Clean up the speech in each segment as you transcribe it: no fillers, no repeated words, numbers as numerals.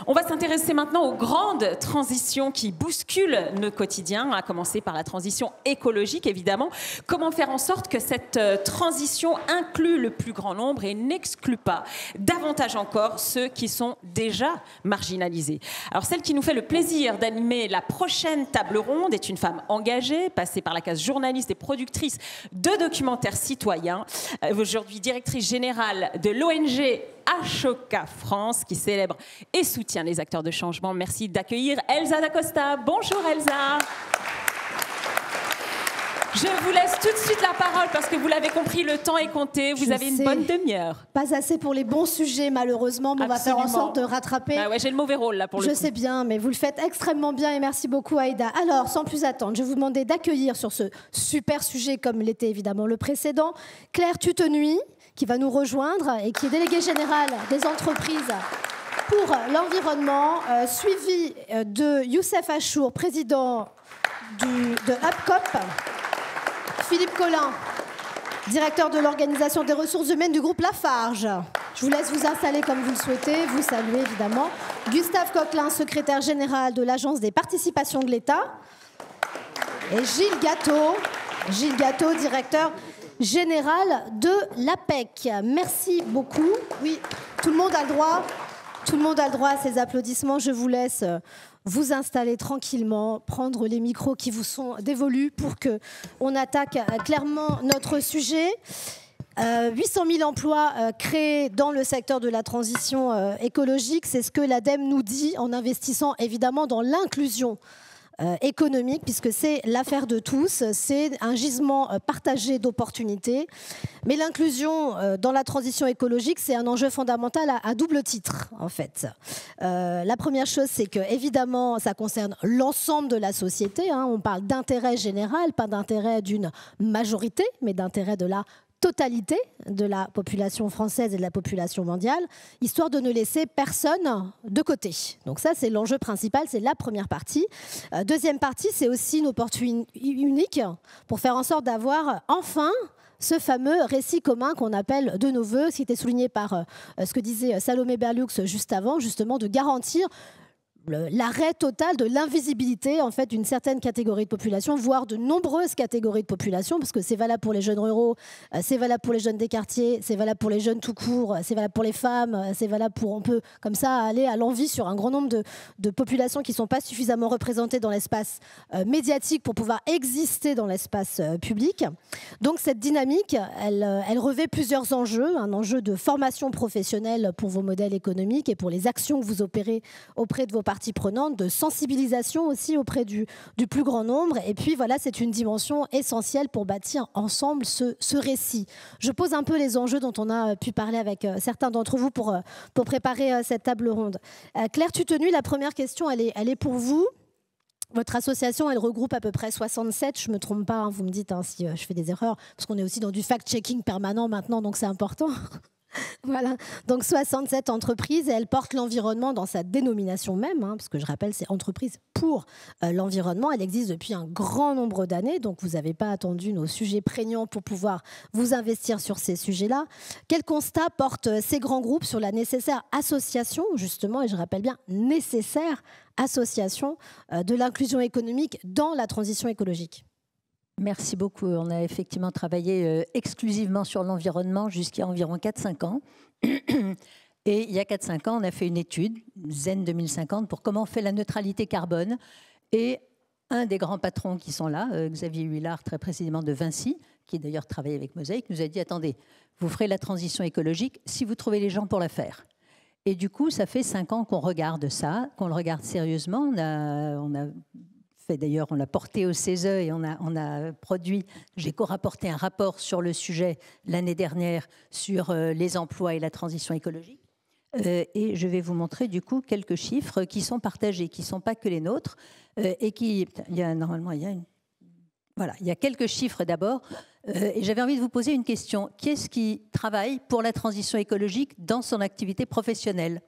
On va s'intéresser maintenant aux grandes transitions qui bousculent notre quotidien, à commencer par la transition écologique, évidemment. Comment faire en sorte que cette transition inclue le plus grand nombre et n'exclue pas davantage encore ceux qui sont déjà marginalisés. Alors, celle qui nous fait le plaisir d'animer la prochaine table ronde est une femme engagée, passée par la case journaliste et productrice de documentaires citoyens, aujourd'hui directrice générale de l'ONG Ashoka France, qui célèbre et soutient les acteurs de changement. Merci d'accueillir Elsa D'Acosta. Bonjour Elsa. Je vous laisse tout de suite la parole parce que vous l'avez compris, le temps est compté. Vous avez une bonne demi-heure. Pas assez pour les bons sujets, malheureusement, mais Absolument. on va faire en sorte de rattraper. Ah ouais, j'ai le mauvais rôle là pour le coup. Je sais bien, mais vous le faites extrêmement bien et merci beaucoup Aïda. Alors, sans plus attendre, je vais vous demander d'accueillir sur ce super sujet, comme l'était évidemment le précédent, Claire Tutenuy, qui va nous rejoindre et qui est déléguée générale des entreprises pour l'environnement, suivie de Youssef Achour, président de UpCop, Philippe Collin, directeur de l'organisation des ressources humaines du groupe Lafarge. Je vous laisse vous installer comme vous le souhaitez, vous saluez évidemment. Gustave Coquelin, secrétaire général de l'Agence des participations de l'État. Et Gilles Gâteau, directeur général de l'APEC. Merci beaucoup. Oui, tout le monde a le droit à ces applaudissements. Je vous laisse vous installer tranquillement, prendre les micros qui vous sont dévolus pour qu'on attaque clairement notre sujet. 800 000 emplois créés dans le secteur de la transition écologique, c'est ce que l'ADEME nous dit en investissant évidemment dans l'inclusion économique, puisque c'est l'affaire de tous, c'est un gisement partagé d'opportunités. Mais l'inclusion dans la transition écologique, c'est un enjeu fondamental à double titre, en fait. La première chose, c'est que, évidemment, ça concerne l'ensemble de la société. On parle d'intérêt général, pas d'intérêt d'une majorité, mais d'intérêt de la totalité de la population française et de la population mondiale, histoire de ne laisser personne de côté. Donc ça, c'est l'enjeu principal, c'est la première partie. Deuxième partie, c'est aussi une opportunité unique pour faire en sorte d'avoir enfin ce fameux récit commun qu'on appelle de nos voeux, ce qui était souligné par ce que disait Salomé Berlioux juste avant, justement de garantir l'arrêt total de l'invisibilité en fait d'une certaine catégorie de population, voire de nombreuses catégories de population, parce que c'est valable pour les jeunes ruraux, c'est valable pour les jeunes des quartiers, c'est valable pour les jeunes tout court, c'est valable pour les femmes, c'est valable pour, on peut comme ça aller à l'envi sur un grand nombre de populations qui ne sont pas suffisamment représentées dans l'espace médiatique pour pouvoir exister dans l'espace public. Donc cette dynamique, elle revêt plusieurs enjeux, un enjeu de formation professionnelle pour vos modèles économiques et pour les actions que vous opérez auprès de vos parties prenantes, de sensibilisation aussi auprès du plus grand nombre. Et puis voilà, c'est une dimension essentielle pour bâtir ensemble ce récit. Je pose un peu les enjeux dont on a pu parler avec certains d'entre vous pour préparer cette table ronde. Claire Tutenuy, la première question, elle est pour vous. Votre association, elle regroupe à peu près 67, je ne me trompe pas, vous me dites si je fais des erreurs, parce qu'on est aussi dans du fact-checking permanent maintenant, donc c'est important. Voilà, donc 67 entreprises et elle porte l'environnement dans sa dénomination même, parce que je rappelle, c'est entreprise pour l'environnement. Elle existe depuis un grand nombre d'années, donc vous n'avez pas attendu nos sujets prégnants pour pouvoir vous investir sur ces sujets-là. Quel constat portent ces grands groupes sur la nécessaire association, justement, et je rappelle bien nécessaire association de l'inclusion économique dans la transition écologique ? Merci beaucoup. On a effectivement travaillé exclusivement sur l'environnement jusqu'à environ 4-5 ans. Et il y a 4-5 ans, on a fait une étude, Zen 2050, pour comment on fait la neutralité carbone. Et un des grands patrons qui sont là, Xavier Huillard, très précisément de Vinci, qui d'ailleurs travaille avec Mosaïque, nous a dit, attendez, vous ferez la transition écologique si vous trouvez les gens pour la faire. Et du coup, ça fait 5 ans qu'on regarde ça, qu'on le regarde sérieusement. D'ailleurs, on l'a porté au CESE et on a produit, j'ai co-rapporté un rapport sur le sujet l'année dernière sur les emplois et la transition écologique. Et je vais vous montrer du coup quelques chiffres qui sont partagés, qui ne sont pas que les nôtres. Il y a quelques chiffres d'abord. Et j'avais envie de vous poser une question. Qui est-ce qui travaille pour la transition écologique dans son activité professionnelle ?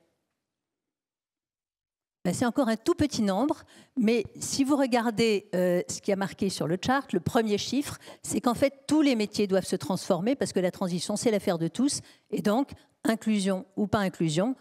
C'est encore un tout petit nombre, mais si vous regardez ce qui a marqué sur le chart, le premier chiffre, c'est qu'en fait, tous les métiers doivent se transformer parce que la transition, c'est l'affaire de tous. Et donc, inclusion ou pas inclusion,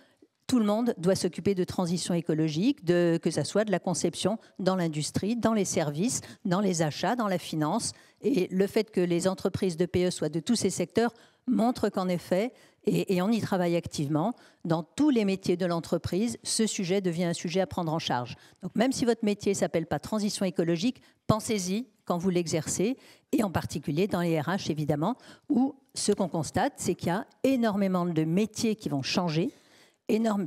Tout le monde doit s'occuper de transition écologique, que ce soit de la conception dans l'industrie, dans les services, dans les achats, dans la finance. Et le fait que les entreprises de PE soient de tous ces secteurs montre qu'en effet, et on y travaille activement, dans tous les métiers de l'entreprise, ce sujet devient un sujet à prendre en charge. Donc même si votre métier ne s'appelle pas transition écologique, pensez-y quand vous l'exercez, et en particulier dans les RH évidemment, où ce qu'on constate, c'est qu'il y a énormément de métiers qui vont changer,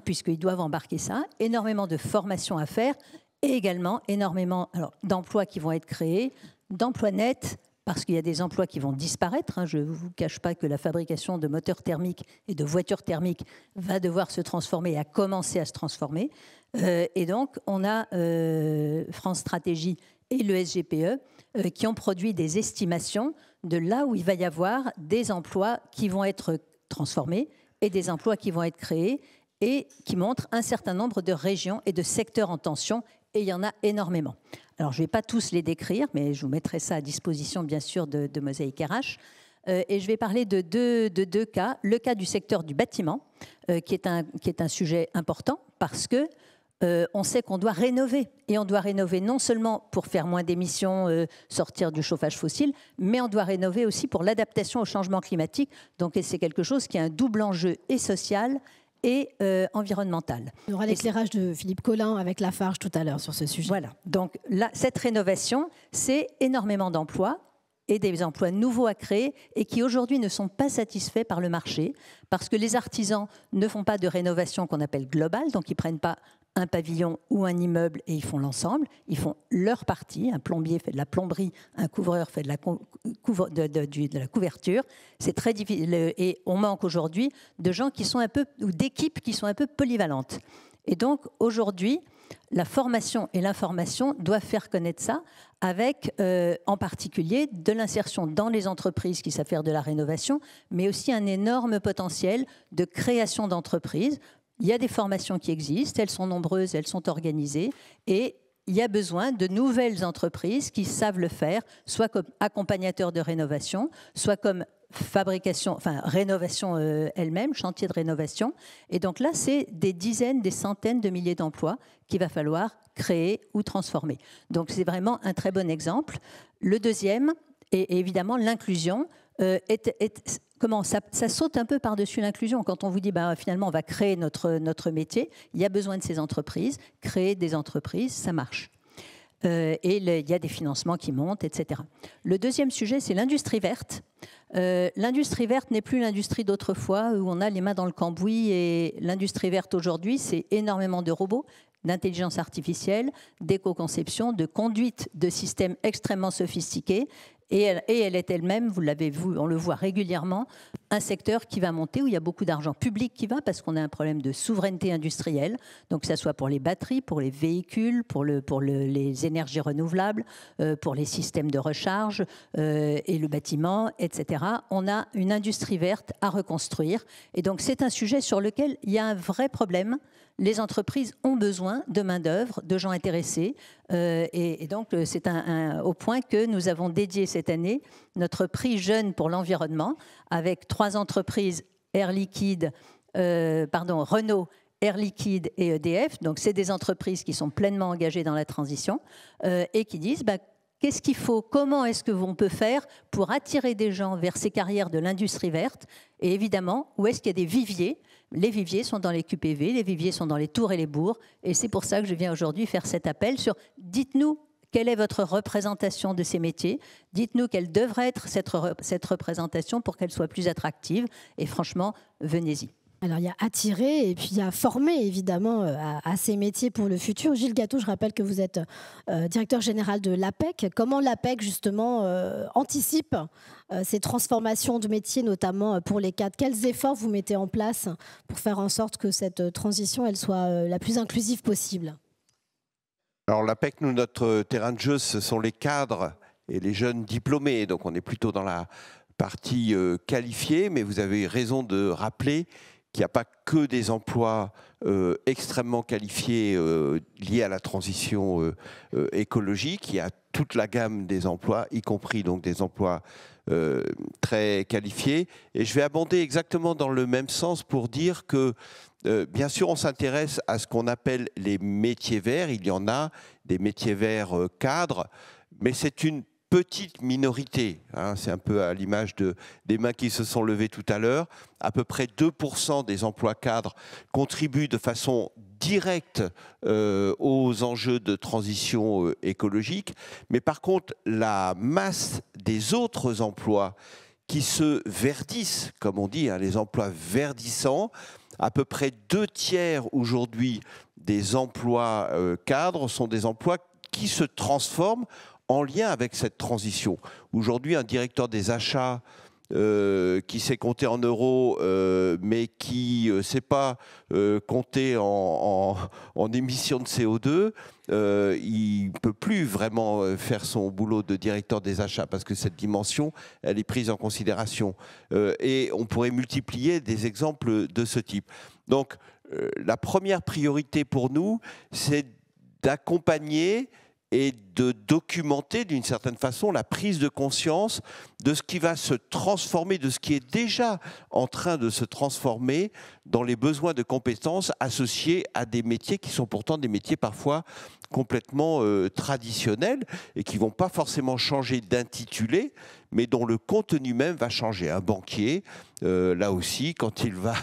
puisqu'ils doivent embarquer ça, énormément de formations à faire, et également énormément d'emplois qui vont être créés, d'emplois nets, parce qu'il y a des emplois qui vont disparaître. Je ne vous cache pas que la fabrication de moteurs thermiques et de voitures thermiques va devoir se transformer et a commencé à se transformer. Et donc, on a France Stratégie et le SGPE qui ont produit des estimations de là où il va y avoir des emplois qui vont être transformés et des emplois qui vont être créés et qui montrent un certain nombre de régions et de secteurs en tension. Et il y en a énormément. Alors, je ne vais pas tous les décrire, mais je vous mettrai ça à disposition, bien sûr, de Mosaïque RH. Et je vais parler de deux cas. Le cas du secteur du bâtiment, qui est un sujet important, parce que on sait qu'on doit rénover. Et on doit rénover non seulement pour faire moins d'émissions, sortir du chauffage fossile, mais on doit rénover aussi pour l'adaptation au changement climatique. Donc, c'est quelque chose qui a un double enjeu et social et environnementale. On aura l'éclairage de Philippe Collin avec Lafarge tout à l'heure sur ce sujet. Voilà, donc là, cette rénovation, c'est énormément d'emplois et des emplois nouveaux à créer et qui aujourd'hui ne sont pas satisfaits par le marché parce que les artisans ne font pas de rénovation qu'on appelle globale, donc ils ne prennent pas un pavillon ou un immeuble et ils font l'ensemble, ils font leur partie, un plombier fait de la plomberie, un couvreur fait de la couverture, c'est très difficile et on manque aujourd'hui de gens qui sont un peu, ou d'équipes qui sont un peu polyvalentes. Et donc aujourd'hui, la formation et l'information doivent faire connaître ça avec en particulier de l'insertion dans les entreprises qui savent faire de la rénovation, mais aussi un énorme potentiel de création d'entreprises. Il y a des formations qui existent, elles sont nombreuses, elles sont organisées et il y a besoin de nouvelles entreprises qui savent le faire, soit comme accompagnateurs de rénovation, soit comme rénovation elle-même, chantier de rénovation. Et donc là, c'est des dizaines, des centaines de milliers d'emplois qu'il va falloir créer ou transformer. Donc c'est vraiment un très bon exemple. Le deuxième, et évidemment l'inclusion, comment ça saute un peu par-dessus l'inclusion. Quand on vous dit finalement on va créer notre métier, il y a besoin de ces entreprises, créer des entreprises, ça marche. Et il y a des financements qui montent, etc. Le deuxième sujet, c'est l'industrie verte. L'industrie verte n'est plus l'industrie d'autrefois où on a les mains dans le cambouis, et l'industrie verte aujourd'hui, c'est énormément de robots, d'intelligence artificielle, d'éco-conception, de conduite de systèmes extrêmement sophistiqués. Et elle est elle-même, vous l'avez vu, on le voit régulièrement, un secteur qui va monter, où il y a beaucoup d'argent public qui va, parce qu'on a un problème de souveraineté industrielle, donc que ce soit pour les batteries, pour les véhicules, pour les énergies renouvelables, pour les systèmes de recharge et le bâtiment, etc. On a une industrie verte à reconstruire. Et donc c'est un sujet sur lequel il y a un vrai problème. Les entreprises ont besoin de main-d'œuvre, de gens intéressés. Et donc, c'est au point que nous avons dédié cette année notre prix Jeunes pour l'environnement avec 3 entreprises, Renault, Air Liquide et EDF. Donc, c'est des entreprises qui sont pleinement engagées dans la transition et qui disent qu'est-ce qu'il faut, comment est-ce qu'on peut faire pour attirer des gens vers ces carrières de l'industrie verte. Et évidemment, où est-ce qu'il y a des viviers? Les viviers sont dans les QPV, les viviers sont dans les tours et les bourgs. Et c'est pour ça que je viens aujourd'hui faire cet appel sur dites-nous quelle est votre représentation de ces métiers. Dites-nous quelle devrait être cette représentation pour qu'elle soit plus attractive. Et franchement, venez-y. Alors, il y a attirer et puis il y a former, évidemment, à ces métiers pour le futur. Gilles Gâteau, je rappelle que vous êtes directeur général de l'APEC. Comment l'APEC, justement, anticipe ces transformations de métiers, notamment pour les cadres? Quels efforts vous mettez en place pour faire en sorte que cette transition, elle soit la plus inclusive possible? Alors, l'APEC, nous, notre terrain de jeu, ce sont les cadres et les jeunes diplômés. Donc, on est plutôt dans la partie qualifiée, mais vous avez raison de rappeler qu'il n'y a pas que des emplois extrêmement qualifiés liés à la transition écologique. Il y a toute la gamme des emplois, y compris donc des emplois très qualifiés. Et je vais abonder exactement dans le même sens pour dire que, bien sûr, on s'intéresse à ce qu'on appelle les métiers verts. Il y en a des métiers verts cadres, mais c'est une petite minorité, hein, c'est un peu à l'image des mains qui se sont levées tout à l'heure. À peu près 2% des emplois cadres contribuent de façon directe aux enjeux de transition écologique. Mais par contre, la masse des autres emplois qui se verdissent, comme on dit, hein, les emplois verdissants, à peu près 2/3 aujourd'hui des emplois cadres sont des emplois qui se transforment en lien avec cette transition. Aujourd'hui, un directeur des achats qui sait compter en euros, mais qui ne sait pas compter en émissions de CO2, il ne peut plus vraiment faire son boulot de directeur des achats parce que cette dimension, elle est prise en considération. Et on pourrait multiplier des exemples de ce type. Donc, la première priorité pour nous, c'est d'accompagner et de documenter d'une certaine façon la prise de conscience de ce qui va se transformer, de ce qui est déjà en train de se transformer dans les besoins de compétences associés à des métiers qui sont pourtant des métiers parfois complètement traditionnels et qui ne vont pas forcément changer d'intitulé, mais dont le contenu même va changer. Un banquier, là aussi, quand il va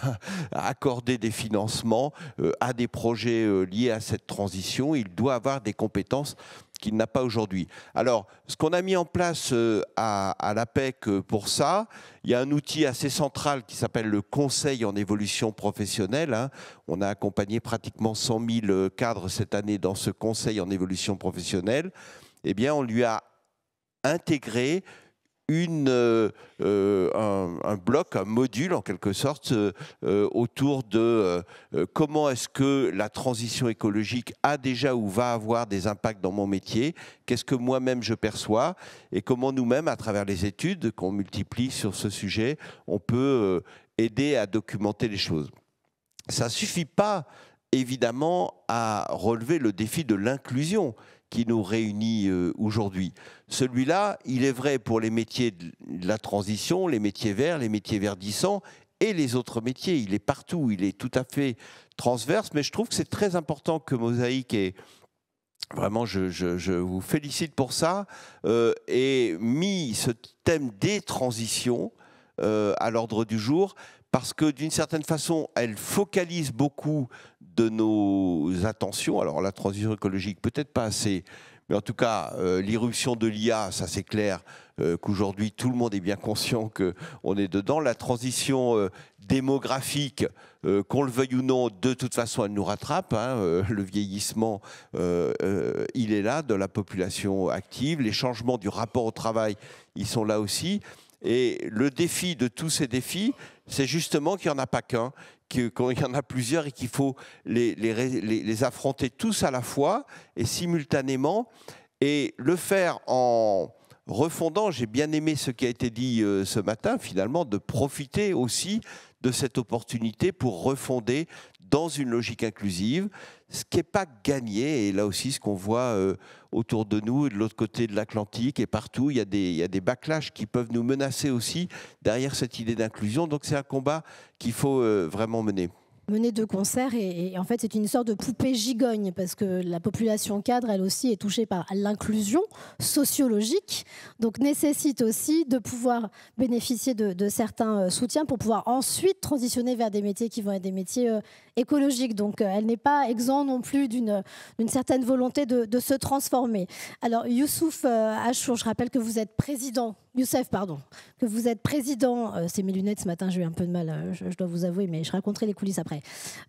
accorder des financements à des projets liés à cette transition, il doit avoir des compétences qu'il n'a pas aujourd'hui. Alors, ce qu'on a mis en place à l'APEC pour ça, il y a un outil assez central qui s'appelle le Conseil en évolution professionnelle. Hein. On a accompagné pratiquement 100 000 cadres cette année dans ce Conseil en évolution professionnelle. Eh bien, on lui a intégré un bloc, un module en quelque sorte autour de comment est-ce que la transition écologique a déjà ou va avoir des impacts dans mon métier, qu'est-ce que moi-même je perçois et comment nous-mêmes, à travers les études qu'on multiplie sur ce sujet, on peut aider à documenter les choses. Ça ne suffit pas évidemment à relever le défi de l'inclusion qui nous réunit aujourd'hui. Celui-là, il est vrai pour les métiers de la transition, les métiers verts, les métiers verdissants et les autres métiers. Il est partout, il est tout à fait transverse, mais je trouve que c'est très important que Mosaïque ait, vraiment, je vous félicite pour ça, ait mis ce thème des transitions à l'ordre du jour, parce que d'une certaine façon, elle focalise beaucoup de nos attentions. Alors la transition écologique, peut-être pas assez, mais en tout cas, l'irruption de l'IA, ça c'est clair qu'aujourd'hui tout le monde est bien conscient qu'on est dedans. La transition démographique, qu'on le veuille ou non, de toute façon elle nous rattrape. Hein, le vieillissement, il est là, de la population active. Les changements du rapport au travail, ils sont là aussi. Et le défi de tous ces défis, c'est justement qu'il n'y en a pas qu'un, qu'il y en a plusieurs et qu'il faut les affronter tous à la fois et simultanément. Et le faire en refondant, j'ai bien aimé ce qui a été dit ce matin, finalement, de profiter aussi de cette opportunité pour refonder dans une logique inclusive, ce qui n'est pas gagné. Et là aussi, ce qu'on voit autour de nous, de l'autre côté de l'Atlantique et partout, il y a des backlash qui peuvent nous menacer aussi derrière cette idée d'inclusion. Donc c'est un combat qu'il faut vraiment mener. Mener de concert et en fait c'est une sorte de poupée gigogne parce que la population cadre elle aussi est touchée par l'inclusion sociologique, donc nécessite aussi de pouvoir bénéficier de certains soutiens pour pouvoir ensuite transitionner vers des métiers qui vont être des métiers écologiques. Donc elle n'est pas exempte non plus d'une certaine volonté de se transformer. Alors Youssouf Achour, je rappelle que vous êtes président, Youssef pardon, que vous êtes président, c'est mes lunettes ce matin, j'ai eu un peu de mal, je dois vous avouer, mais je raconterai les coulisses après.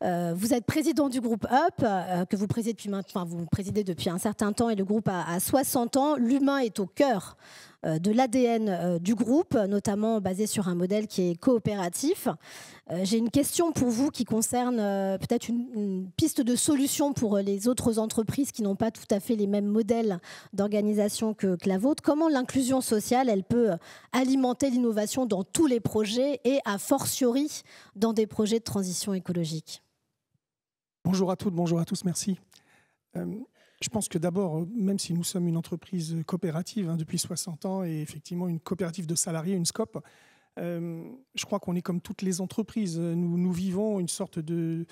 Vous êtes président du groupe UP, que vous présidez depuis un certain temps, et le groupe a 60 ans. L'humain est au cœur de l'ADN du groupe, notamment basé sur un modèle qui est coopératif. J'ai une question pour vous qui concerne peut-être une piste de solution pour les autres entreprises qui n'ont pas tout à fait les mêmes modèles d'organisation que la vôtre. Comment l'inclusion sociale, elle peut alimenter l'innovation dans tous les projets et a fortiori dans des projets de transition écologique? Bonjour à toutes, bonjour à tous, merci. Je pense que d'abord, même si nous sommes une entreprise coopérative depuis 60 ans et effectivement une coopérative de salariés, une SCOP, je crois qu'on est comme toutes les entreprises. Nous vivons une sorte de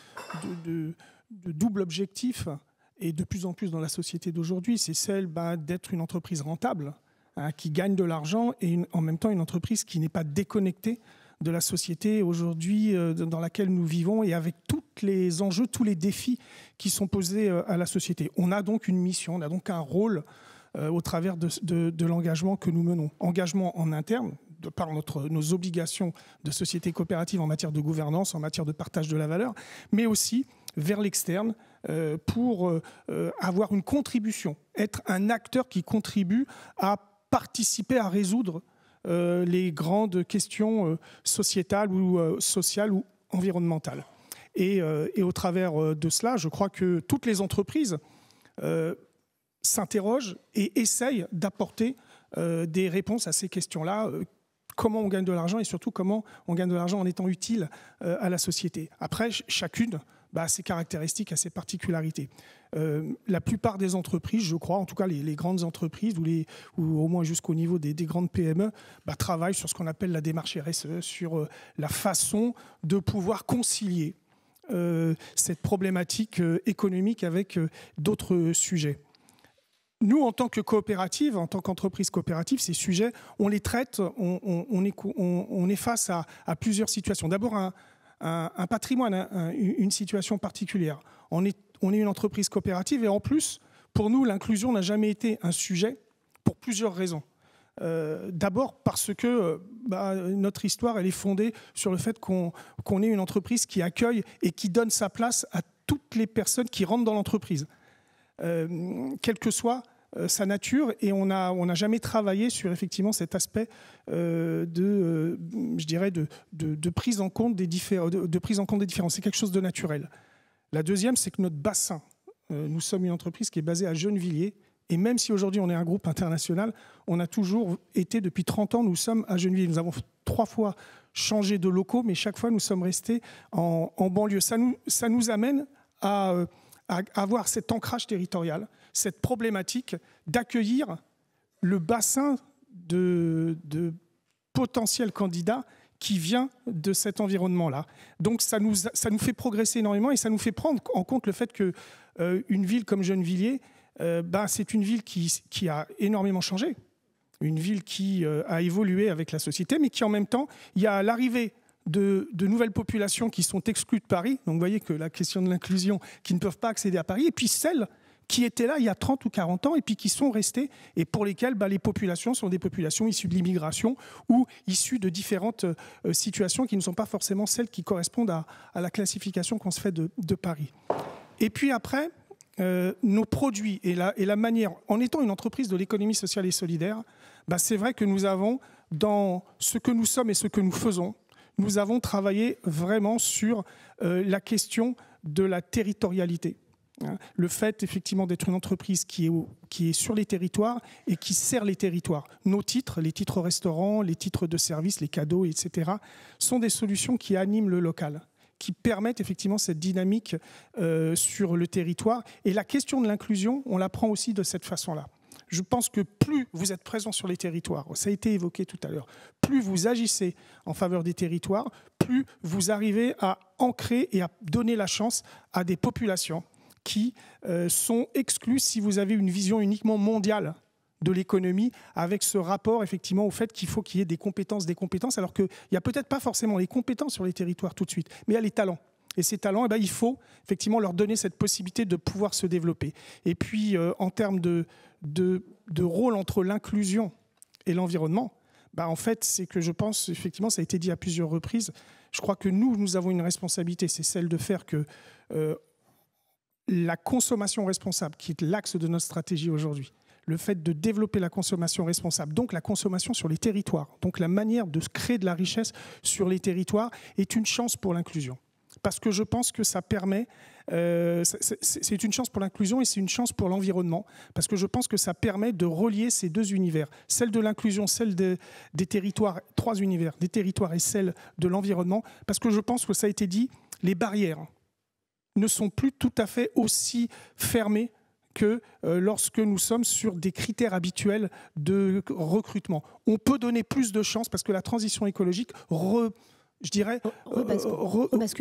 double objectif, et de plus en plus dans la société d'aujourd'hui, c'est celle d'être une entreprise rentable, qui gagne de l'argent, et en même temps une entreprise qui n'est pas déconnectée de la société aujourd'hui dans laquelle nous vivons et avec tous les enjeux, tous les défis qui sont posés à la société. On a donc une mission, on a donc un rôle au travers de l'engagement que nous menons. Engagement en interne, de par nos obligations de société coopérative en matière de gouvernance, en matière de partage de la valeur, mais aussi vers l'externe pour avoir une contribution, être un acteur qui contribue à participer à résoudre les grandes questions sociétales ou sociales ou environnementales. Et au travers de cela, je crois que toutes les entreprises s'interrogent et essayent d'apporter des réponses à ces questions-là. Comment on gagne de l'argent et surtout comment on gagne de l'argent en étant utile à la société. Après, chacune a ses caractéristiques, a ses particularités. La plupart des entreprises, je crois, en tout cas les grandes entreprises ou au moins jusqu'au niveau des grandes PME, travaillent sur ce qu'on appelle la démarche RSE, sur la façon de pouvoir concilier cette problématique économique avec d'autres sujets. Nous, en tant que coopérative, en tant qu'entreprise coopérative, ces sujets, on les traite, on est face à plusieurs situations. D'abord, un patrimoine, une situation particulière. On est une entreprise coopérative et en plus, pour nous, l'inclusion n'a jamais été un sujet pour plusieurs raisons. D'abord parce que notre histoire, elle est fondée sur le fait qu'on est une entreprise qui accueille et qui donne sa place à toutes les personnes qui rentrent dans l'entreprise. Quelle que soit sa nature, et on n'a jamais travaillé sur effectivement cet aspect de prise en compte des différences. C'est quelque chose de naturel. La deuxième, c'est que notre bassin, nous sommes une entreprise qui est basée à Gennevilliers, et même si aujourd'hui on est un groupe international, on a toujours été, depuis 30 ans, nous sommes à Gennevilliers. Nous avons 3 fois changé de locaux, mais chaque fois nous sommes restés en banlieue. Ça nous amène à avoir cet ancrage territorial, cette problématique d'accueillir le bassin de potentiels candidats qui vient de cet environnement-là. Donc ça nous fait progresser énormément et ça nous fait prendre en compte le fait qu'une ville comme Gennevilliers, c'est une ville qui a énormément changé, une ville qui a évolué avec la société, mais qui en même temps, il y a l'arrivée de nouvelles populations qui sont exclues de Paris. Donc vous voyez que la question de l'inclusion, qui ne peuvent pas accéder à Paris, et puis celles qui étaient là il y a 30 ou 40 ans et puis qui sont restées et pour lesquelles les populations sont des populations issues de l'immigration ou issues de différentes situations qui ne sont pas forcément celles qui correspondent à la classification qu'on se fait de Paris. Et puis après, nos produits et la manière, en étant une entreprise de l'économie sociale et solidaire, c'est vrai que nous avons, dans ce que nous sommes et ce que nous faisons, nous avons travaillé vraiment sur la question de la territorialité. Le fait, effectivement, d'être une entreprise qui est sur les territoires et qui sert les territoires. Nos titres, les titres restaurants, les titres de services, les cadeaux, etc., sont des solutions qui animent le local, qui permettent effectivement cette dynamique sur le territoire. Et la question de l'inclusion, on la prend aussi de cette façon-là. Je pense que plus vous êtes présent sur les territoires, ça a été évoqué tout à l'heure, plus vous agissez en faveur des territoires, plus vous arrivez à ancrer et à donner la chance à des populations qui sont exclues si vous avez une vision uniquement mondiale de l'économie, avec ce rapport effectivement au fait qu'il faut qu'il y ait des compétences, alors qu'il n'y a peut-être pas forcément les compétences sur les territoires tout de suite, mais il y a les talents. Et ces talents, il faut effectivement leur donner cette possibilité de pouvoir se développer. Et puis, en termes de rôle entre l'inclusion et l'environnement, en fait, c'est que je pense, effectivement, ça a été dit à plusieurs reprises, je crois que nous avons une responsabilité, c'est celle de faire que la consommation responsable, qui est l'axe de notre stratégie aujourd'hui, le fait de développer la consommation responsable, donc la consommation sur les territoires, donc la manière de créer de la richesse sur les territoires, est une chance pour l'inclusion. Parce que je pense que ça permet, c'est une chance pour l'inclusion et c'est une chance pour l'environnement, parce que je pense que ça permet de relier ces deux univers, celle de l'inclusion, celle des territoires, 3 univers, des territoires et celle de l'environnement, parce que je pense que ça a été dit, les barrières ne sont plus tout à fait aussi fermées que lorsque nous sommes sur des critères habituels de recrutement. On peut donner plus de chances parce que la transition écologique rebascule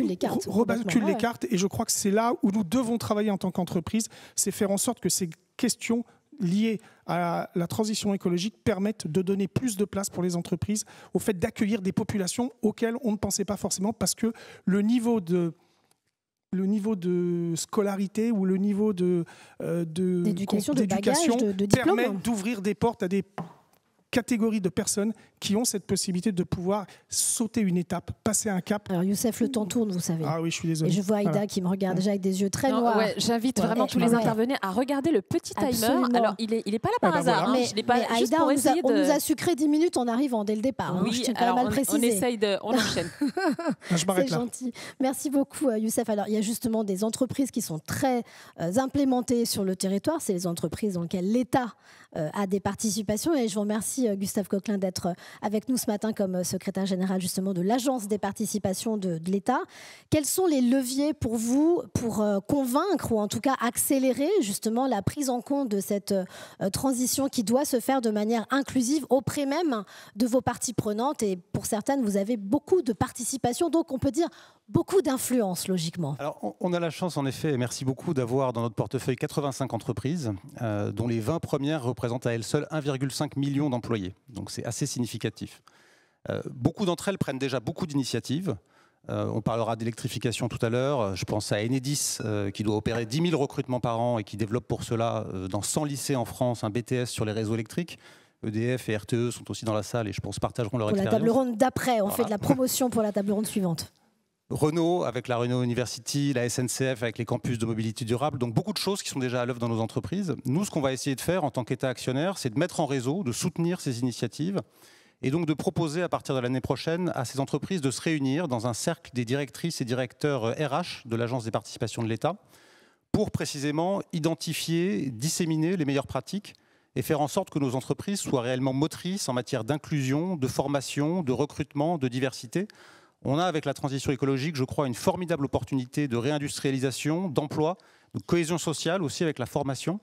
les cartes. Rebascule les cartes, et je crois que c'est là où nous devons travailler en tant qu'entreprise, c'est faire en sorte que ces questions liées à la transition écologique permettent de donner plus de place pour les entreprises au fait d'accueillir des populations auxquelles on ne pensait pas forcément, parce que le niveau de scolarité ou le niveau d'éducation permet d'ouvrir des portes à des catégories de personnes qui ont cette possibilité de pouvoir sauter une étape, passer un cap. Alors Youssef, le temps tourne, vous savez. Ah oui, je suis désolé. Et je vois Aïda qui me regarde déjà avec des yeux très noirs. Ouais, j'invite vraiment tous les intervenants à regarder le petit timer. Absolument. Alors, il est pas là par hasard. Voilà. Mais Aïda, on nous a sucré 10 minutes en arrivant dès le départ. Oui, je tiens quand même à le préciser. On enchaîne. Je m'arrête là. C'est gentil. Merci beaucoup, Youssef. Alors, il y a justement des entreprises qui sont très implémentées sur le territoire. C'est les entreprises dans lesquelles l'État a des participations. Et je vous remercie, Gustave Coquelin, d'être avec nous ce matin comme secrétaire général justement de l'Agence des participations de l'État. Quels sont les leviers pour vous pour convaincre ou en tout cas accélérer justement la prise en compte de cette transition qui doit se faire de manière inclusive auprès même de vos parties prenantes? Et pour certaines, vous avez beaucoup de participation, donc on peut dire beaucoup d'influence logiquement. Alors, on a la chance en effet, et merci beaucoup, d'avoir dans notre portefeuille 85 entreprises, dont les 20 premières représentent à elles seules 1,5 million d'employés. Donc c'est assez significatif. Beaucoup d'entre elles prennent déjà beaucoup d'initiatives. On parlera d'électrification tout à l'heure. Je pense à Enedis qui doit opérer 10 000 recrutements par an et qui développe pour cela dans 100 lycées en France un BTS sur les réseaux électriques. EDF et RTE sont aussi dans la salle et je pense partageront leur expérience. Pour la table ronde d'après, on fait de la promotion pour la table ronde suivante. Renault avec la Renault University, la SNCF avec les campus de mobilité durable, donc beaucoup de choses qui sont déjà à l'œuvre dans nos entreprises. Nous, ce qu'on va essayer de faire en tant qu'État actionnaire, c'est de mettre en réseau, de soutenir ces initiatives et donc de proposer à partir de l'année prochaine à ces entreprises de se réunir dans un cercle des directrices et directeurs RH de l'Agence des participations de l'État pour précisément identifier, disséminer les meilleures pratiques et faire en sorte que nos entreprises soient réellement motrices en matière d'inclusion, de formation, de recrutement, de diversité. On a avec la transition écologique, je crois, une formidable opportunité de réindustrialisation, d'emploi, de cohésion sociale aussi avec la formation.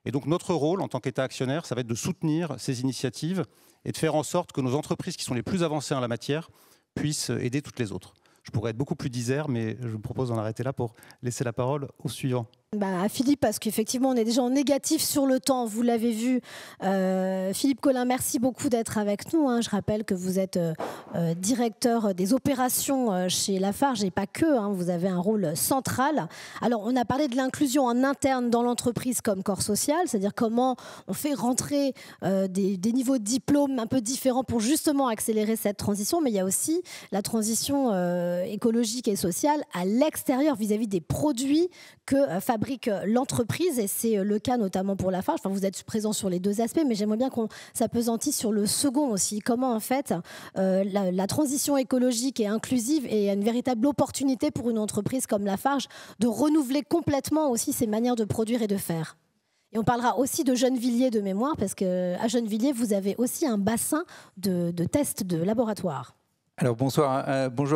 Et donc notre rôle en tant qu'État actionnaire, ça va être de soutenir ces initiatives et de faire en sorte que nos entreprises qui sont les plus avancées en la matière puissent aider toutes les autres. Je pourrais être beaucoup plus disert, mais je vous propose d'en arrêter là pour laisser la parole au suivant. À Philippe, parce qu'effectivement, on est déjà en négatif sur le temps, vous l'avez vu. Philippe Collin, merci beaucoup d'être avec nous. Je rappelle que vous êtes directeur des opérations chez Lafarge et pas que, vous avez un rôle central. Alors, on a parlé de l'inclusion en interne dans l'entreprise comme corps social, c'est-à-dire comment on fait rentrer des niveaux de diplôme un peu différents pour justement accélérer cette transition, mais il y a aussi la transition écologique et sociale à l'extérieur vis-à-vis des produits que fabrique l'entreprise, et c'est le cas notamment pour Lafarge. Enfin, vous êtes présent sur les deux aspects, mais j'aimerais bien qu'on s'apesantisse sur le second aussi. Comment en fait la transition écologique et inclusive est une véritable opportunité pour une entreprise comme Lafarge de renouveler complètement aussi ses manières de produire et de faire. Et on parlera aussi de Gennevilliers de mémoire, parce qu'à Gennevilliers, vous avez aussi un bassin de tests de laboratoire. Alors bonjour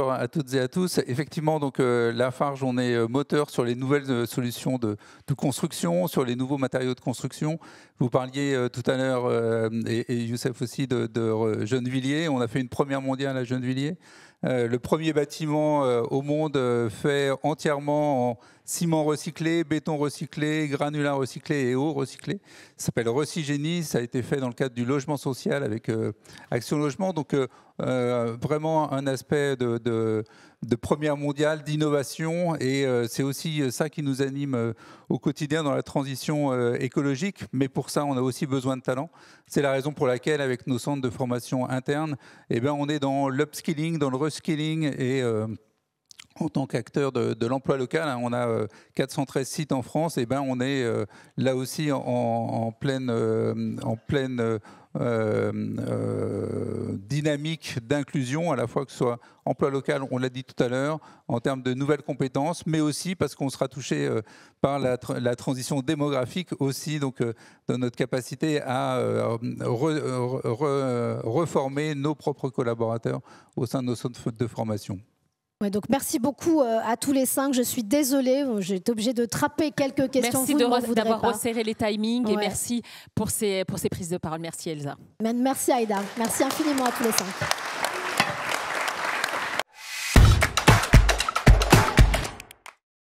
à toutes et à tous. Effectivement, donc Lafarge, on est moteur sur les nouvelles solutions de construction, sur les nouveaux matériaux de construction. Vous parliez tout à l'heure, et Youssef aussi, de Gennevilliers. On a fait une première mondiale à Gennevilliers. Le premier bâtiment au monde fait entièrement en ciment recyclé, béton recyclé, granulat recyclé et eau recyclée. Ça s'appelle Recigénie. Ça a été fait dans le cadre du logement social avec Action Logement. Donc vraiment un aspect de première mondiale, d'innovation, et c'est aussi ça qui nous anime au quotidien dans la transition écologique. Mais pour ça, on a aussi besoin de talent. C'est la raison pour laquelle, avec nos centres de formation internes, on est dans l'upskilling, dans le reskilling, et en tant qu'acteur de l'emploi local, on a 413 sites en France, et on est là aussi en pleine dynamique d'inclusion, à la fois que ce soit emploi local, on l'a dit tout à l'heure, en termes de nouvelles compétences, mais aussi parce qu'on sera touché par la transition démographique aussi, donc dans notre capacité à reformer nos propres collaborateurs au sein de nos centres de formation. Ouais, donc merci beaucoup à tous les 5. Je suis désolée, j'ai été obligée de trapper quelques questions. Merci d'avoir resserré les timings et merci pour ces prises de parole. Merci Elsa. Merci Aïda. Merci infiniment à tous les 5.